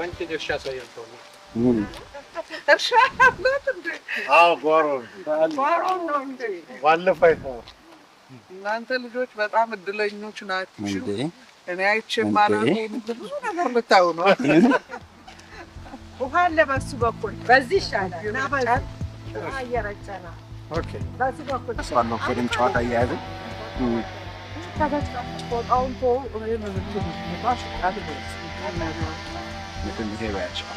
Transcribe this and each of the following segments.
አንቺ ድርሻ ሳይሆን እርሻ አላት እንዴ? ጓሮ ነው እንዴ? ባለፈው አይተኸው እናንተ ልጆች በጣም እድለኞች ናችሁ። እኔ አይቼ ማለት ብዙ ነገር ልታዩ ነው። ውሃ አለ በሱ በኩል በዚህ ይሻላል። ና በዚህ አየረጨና ኦኬ በዚህ በኩል እሷን ነው ወደም ጨዋታ እያያዝን ቦታውን ቶ ባሽ አድርገስ እንትን ይሄባቸው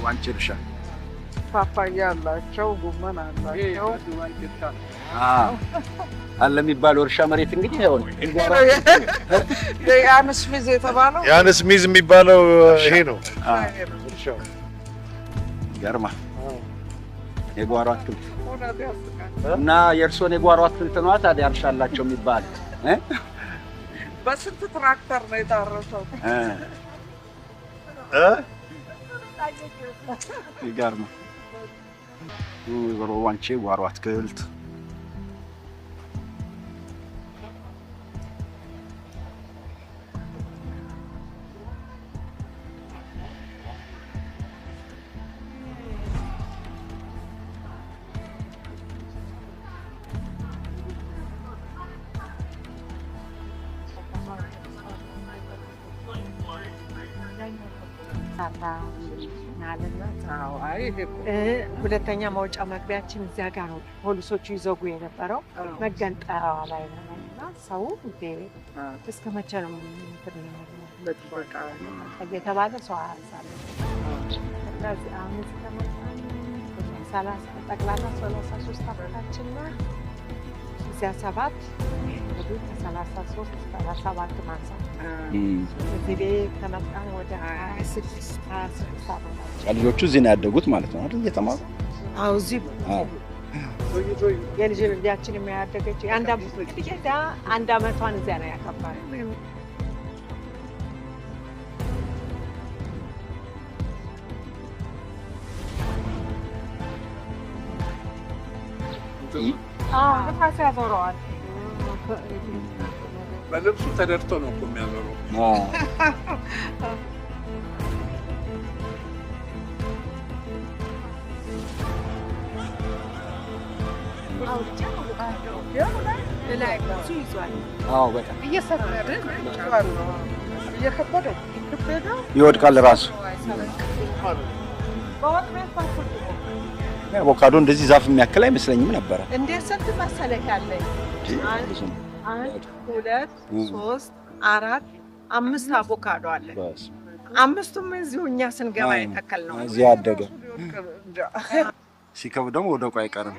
ዋንጭርሻ ፓፓያ አላቸው፣ ጎመን አላቸው። አለ የሚባለው እርሻ መሬት እንግዲህ ያው ያንስ ሚዝ የተባለው ያንስ ሚዝ የሚባለው ይሄ ነው እርሻው። ገርማ የጓሮ አትክልት እና የእርሶን የጓሮ አትክልት ነው ታዲያ እርሻ አላቸው የሚባል በስንት ትራክተር ነው የታረሰው? ይገርማ ዋንቼ ጓሮ አትክልት ሁለተኛ መውጫ መግቢያችን እዚያ ጋር ነው። ፖሊሶቹ ይዘጉ የነበረው መገንጠያዋ ላይ ነውና ሰው እስከ መቼ ነው የተባለ ሰው አያሳለ ስለዚህ አሁን ጠቅላላ 33 ዓመታችን ነው። እዚያ 7 ከ33 እስከ 47 ማንሳት እዚህ ቤት ከመጣን ወደ 26 ዓመታችን። ልጆቹ እዚህ ነው ያደጉት ማለት ነው አይደል? እየተማሩ አዎ፣ እዚህ የልጅ ልጃችን የሚያደገች አንድ ዓመቷን እዚያ ነው ያከባል። ንፋስ ያዞረዋል። በልብሱ ተደርቶ ነው እኮ የሚያዞረው። ይወድቃል ራሱ። አቮካዶ እንደዚህ ዛፍ የሚያክል አይመስለኝም ነበረ። እንደ ስንት መሰለህ ያለኝ 1 2 3 4 5 አቮካዶ አለ። አምስቱም እዚሁ እኛ ስንገባ የተከል ነው። እዚህ አደገ። ሲከብ ደግሞ ወደቁ አይቀርም።